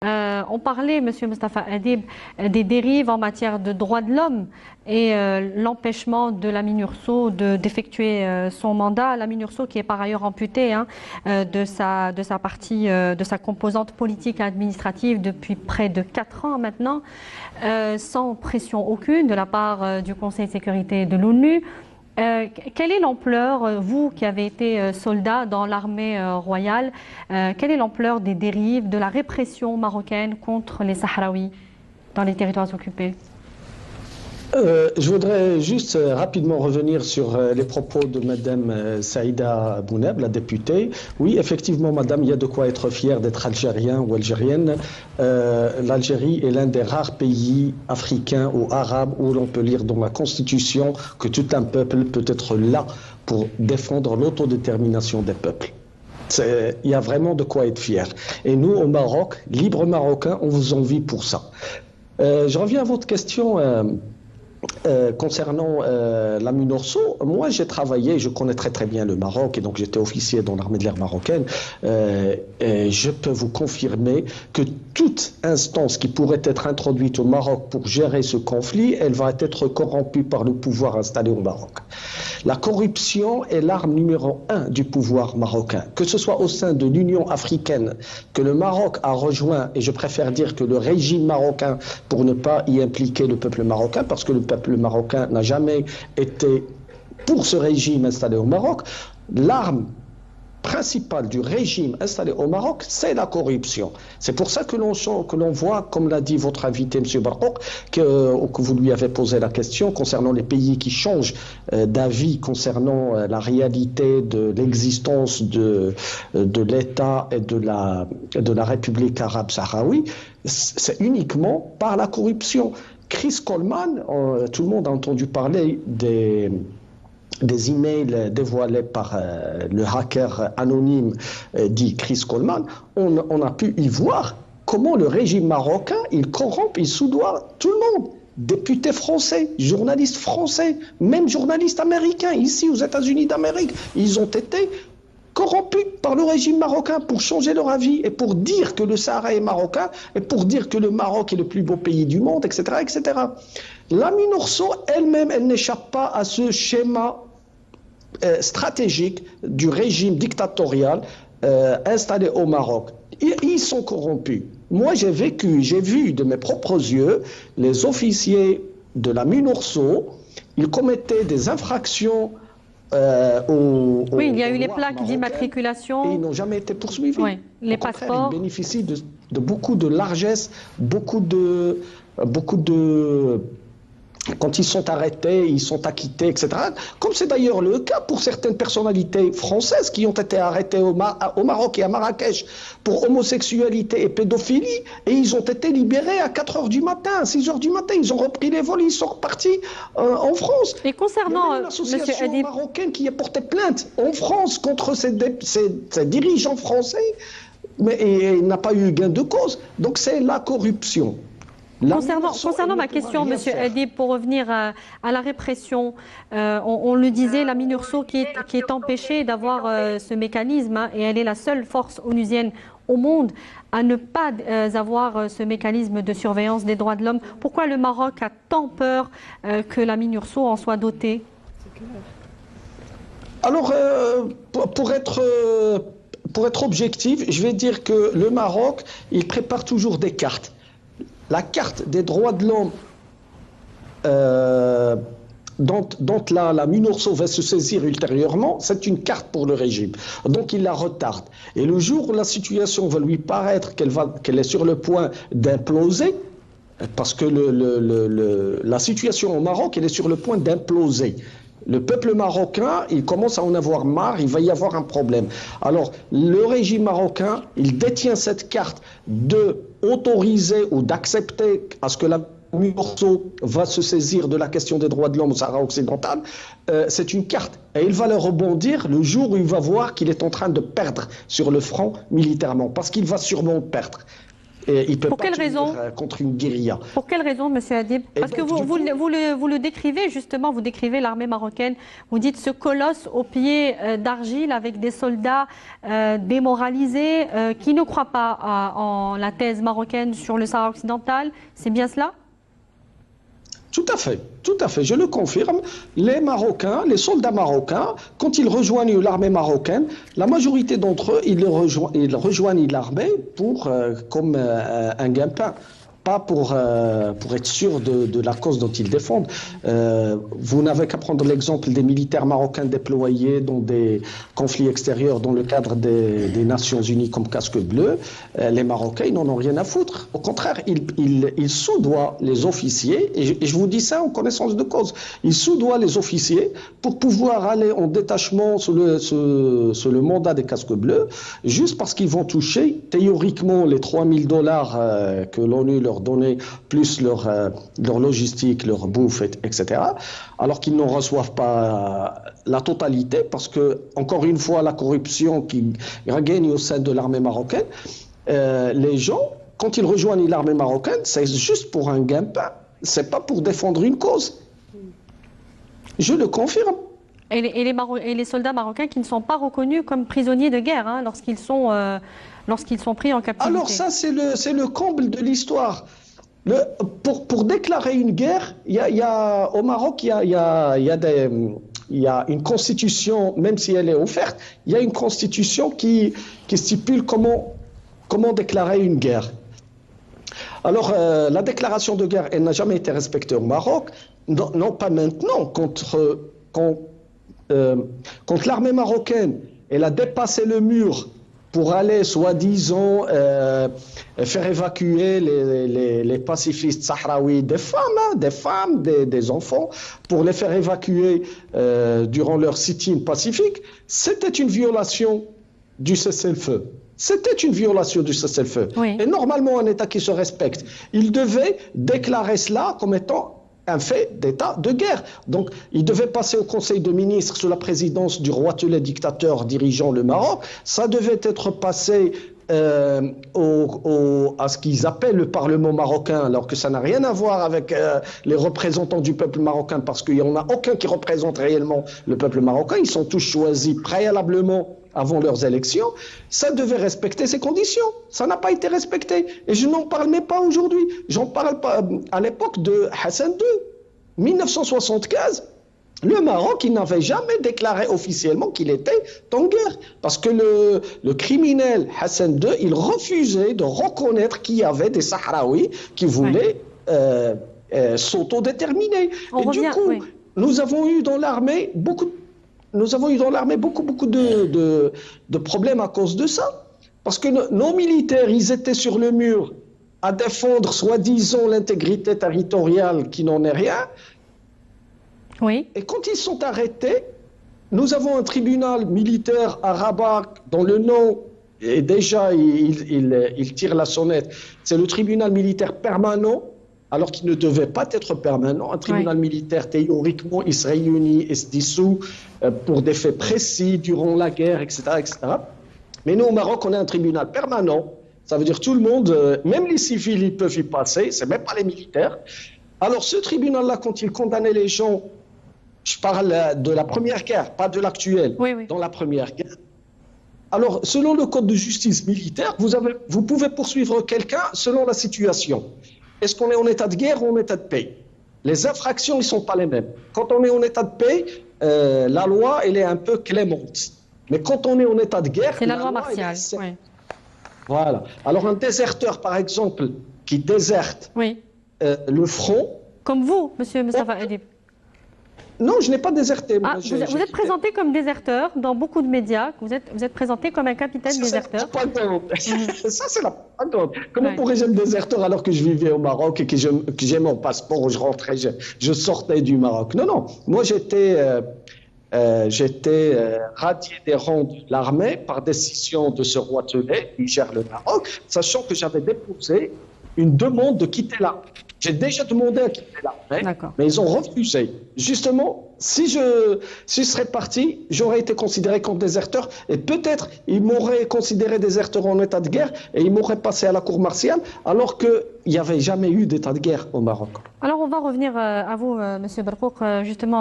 On parlait, Monsieur Mustafa Adib, des dérives en matière de droits de l'homme et l'empêchement de la MINURSO d'effectuer son mandat. La MINURSO qui est par ailleurs amputée de sa partie, de sa composante politique et administrative depuis près de 4 ans maintenant, sans pression aucune de la part du Conseil de sécurité de l'ONU. Quelle est l'ampleur, vous qui avez été soldat dans l'armée royale, quelle est l'ampleur des dérives, de la répression marocaine contre les Sahraouis dans les territoires occupés? Je voudrais juste rapidement revenir sur les propos de Madame Saïda Bouneb, la députée. Oui, effectivement, Madame, il y a de quoi être fier d'être algérien ou algérienne. L'Algérie est l'un des rares pays africains ou arabes où l'on peut lire dans la Constitution que tout un peuple peut être là pour défendre l'autodétermination des peuples. Il y a vraiment de quoi être fier. Et nous, au Maroc, libres Marocains, on vous envie pour ça. Je reviens à votre question. Concernant la MINURSO, moi j'ai travaillé, je connais très bien le Maroc et donc j'étais officier dans l'armée de l'air marocaine. Et je peux vous confirmer que toute instance qui pourrait être introduite au Maroc pour gérer ce conflit, elle va être corrompue par le pouvoir installé au Maroc. La corruption est l'arme numéro 1 du pouvoir marocain, que ce soit au sein de l'Union africaine que le Maroc a rejoint, et je préfère dire que le régime marocain pour ne pas y impliquer le peuple marocain, parce que le peuple marocain n'a jamais été pour ce régime installé au Maroc. L'arme principale du régime installé au Maroc, c'est la corruption. C'est pour ça que l'on voit, comme l'a dit votre invité, M. Barkouk, que vous lui avez posé la question concernant les pays qui changent d'avis concernant la réalité de l'existence de l'État et de la République arabe sahraoui, c'est uniquement par la corruption. Chris Coleman, tout le monde a entendu parler des emails dévoilés par le hacker anonyme dit Chris Coleman. On a pu y voir comment le régime marocain, il corrompt, il soudoie tout le monde. Députés français, journalistes français, même journalistes américains, ici aux États-Unis d'Amérique, ils ont été corrompus par le régime marocain pour changer leur avis et pour dire que le Sahara est marocain et pour dire que le Maroc est le plus beau pays du monde, etc. etc. La MINURSO elle-même, elle n'échappe pas à ce schéma stratégique du régime dictatorial installé au Maroc. Ils sont corrompus. Moi, j'ai vu de mes propres yeux les officiers de la MINURSO, ils commettaient des infractions oui, il y a eu les plaques d'immatriculation. Et ils n'ont jamais été poursuivis. Oui, les passeports. Ils bénéficient de beaucoup de largesse, beaucoup de quand ils sont arrêtés, ils sont acquittés, etc. Comme c'est d'ailleurs le cas pour certaines personnalités françaises qui ont été arrêtées au Maroc et à Marrakech pour homosexualité et pédophilie, et ils ont été libérés à 4 heures du matin, à 6 heures du matin. Ils ont repris les vols, ils sont repartis en France. Et concernant l'association marocaine qui a porté plainte en France contre ces dirigeants français, mais il n'a pas eu gain de cause. Donc c'est la corruption. Concernant ma question, M. Adib, pour revenir à la répression, on le disait, la MINURSO qui est empêchée d'avoir ce mécanisme, et elle est la seule force onusienne au monde à ne pas avoir ce mécanisme de surveillance des droits de l'homme. Pourquoi le Maroc a tant peur que la MINURSO en soit dotée? Alors, pour être objectif, je vais dire que le Maroc, il prépare toujours des cartes. La carte des droits de l'homme dont la MINURSO va se saisir ultérieurement, c'est une carte pour le régime. Donc il la retarde. Et le jour où la situation va lui paraître qu'elle est sur le point d'imploser, parce que la situation au Maroc, elle est sur le point d'imploser. Le peuple marocain, il commence à en avoir marre, il va y avoir un problème. Alors, le régime marocain, il détient cette carte d'autoriser ou d'accepter à ce que la MINURSO va se saisir de la question des droits de l'homme au Sahara occidental. C'est une carte. Et il va le rebondir le jour où il va voir qu'il est en train de perdre sur le front militairement, parce qu'il va sûrement perdre. Et il peut Pour pas quelle tenir, raison? contre une guérilla. Pour quelle raison, Monsieur Adib? Et Parce que donc, du coup, vous le décrivez justement, vous décrivez l'armée marocaine, vous dites ce colosse aux pieds d'argile avec des soldats démoralisés qui ne croient pas en la thèse marocaine sur le Sahara occidental, c'est bien cela? tout à fait, je le confirme. Les Marocains, les soldats marocains, quand ils rejoignent l'armée marocaine, la majorité d'entre eux, ils rejoignent l'armée comme un gagne-pain, pas pour être sûr de la cause dont ils défendent. Vous n'avez qu'à prendre l'exemple des militaires marocains déployés dans des conflits extérieurs dans le cadre des Nations Unies comme casque bleu. Les Marocains, ils n'en ont rien à foutre. Au contraire, ils soudoient les officiers, et je vous dis ça en connaissance de cause, ils soudoient les officiers pour pouvoir aller en détachement sous le mandat des casques bleus, juste parce qu'ils vont toucher théoriquement les $3 000 que l'ONU leur donner, plus leur logistique, leur bouffe, etc., alors qu'ils n'en reçoivent pas la totalité, parce que, encore une fois, la corruption qui gagne au sein de l'armée marocaine, les gens, quand ils rejoignent l'armée marocaine, c'est juste pour un gain-pain, c'est pas pour défendre une cause. Je le confirme. Et les soldats marocains qui ne sont pas reconnus comme prisonniers de guerre hein, lorsqu'ils sont pris en captivité. Alors ça, c'est le comble de l'histoire. Pour déclarer une guerre, au Maroc, il y a une constitution, même si elle est offerte, il y a une constitution qui stipule comment déclarer une guerre. Alors, la déclaration de guerre, elle n'a jamais été respectée au Maroc, non pas maintenant, quand l'armée marocaine, elle a dépassé le mur pour aller, soi-disant, faire évacuer les pacifistes sahraouis, des femmes, des enfants, pour les faire évacuer durant leur sit-in pacifique, c'était une violation du cessez-le-feu. C'était une violation du cessez-le-feu. Oui. Et normalement, un État qui se respecte, il devait déclarer cela comme étant un fait d'état de guerre. Donc, il devait passer au Conseil de ministres sous la présidence du roi Telé, dictateur dirigeant le Maroc. Ça devait être passé à ce qu'ils appellent le Parlement marocain, alors que ça n'a rien à voir avec les représentants du peuple marocain, parce qu'il n'y en a aucun qui représente réellement le peuple marocain. Ils sont tous choisis préalablement avant leurs élections. Ça devait respecter ces conditions. Ça n'a pas été respecté. Et je n'en parle même pas aujourd'hui. J'en parle pas à l'époque de Hassan II. 1975, le Maroc, il n'avait jamais déclaré officiellement qu'il était en guerre. Parce que le criminel Hassan II, il refusait de reconnaître qu'il y avait des Sahraouis qui voulaient s'autodéterminer. Et du coup, nous avons eu dans l'armée beaucoup de problèmes à cause de ça. Parce que nos militaires, ils étaient sur le mur à défendre, soi-disant, l'intégrité territoriale qui n'en est rien. Oui. Et quand ils sont arrêtés, nous avons un tribunal militaire à Rabat dont le nom, et déjà, il tire la sonnette. C'est le tribunal militaire permanent, alors qu'il ne devait pas être permanent. Un tribunal militaire, théoriquement, il se réunit et se dissout pour des faits précis durant la guerre, etc., etc. Mais nous, au Maroc, on a un tribunal permanent. Ça veut dire tout le monde, même les civils, ils peuvent y passer, c'est même pas les militaires. Alors, ce tribunal-là, quand il condamnait les gens, je parle de la première guerre, pas de l'actuelle, dans la première guerre. Alors, selon le code de justice militaire, vous pouvez poursuivre quelqu'un selon la situation. Est-ce qu'on est en état de guerre ou en état de paix? Les infractions, ils ne sont pas les mêmes. Quand on est en état de paix, la loi, elle est un peu clémente. Mais quand on est en état de guerre... C'est la loi martiale. Oui. Voilà. Alors, un déserteur, par exemple, qui déserte le front... Comme vous, monsieur Moustapha Adib. Non, je n'ai pas déserté. Moi, vous êtes présenté comme déserteur dans beaucoup de médias. Vous êtes présenté comme un capitaine déserteur. Ça, c'est la propagande. Comment pourrais-je être déserteur alors que je vivais au Maroc et que j'ai mon passeport, je rentrais, je sortais du Maroc? Non. Moi, j'étais radié des rangs de l'armée par décision de ce roi Telé qui gère le Maroc, sachant que j'avais déposé une demande de quitter l'armée. J'ai déjà demandé à quitter l'armée, D'accord. mais ils ont refusé. Justement, si je serais parti, j'aurais été considéré comme déserteur et peut-être ils m'auraient considéré déserteur en état de guerre et ils m'auraient passé à la cour martiale alors qu'il n'y avait jamais eu d'état de guerre au Maroc. Alors, on va revenir à vous, Monsieur Barkouk, justement.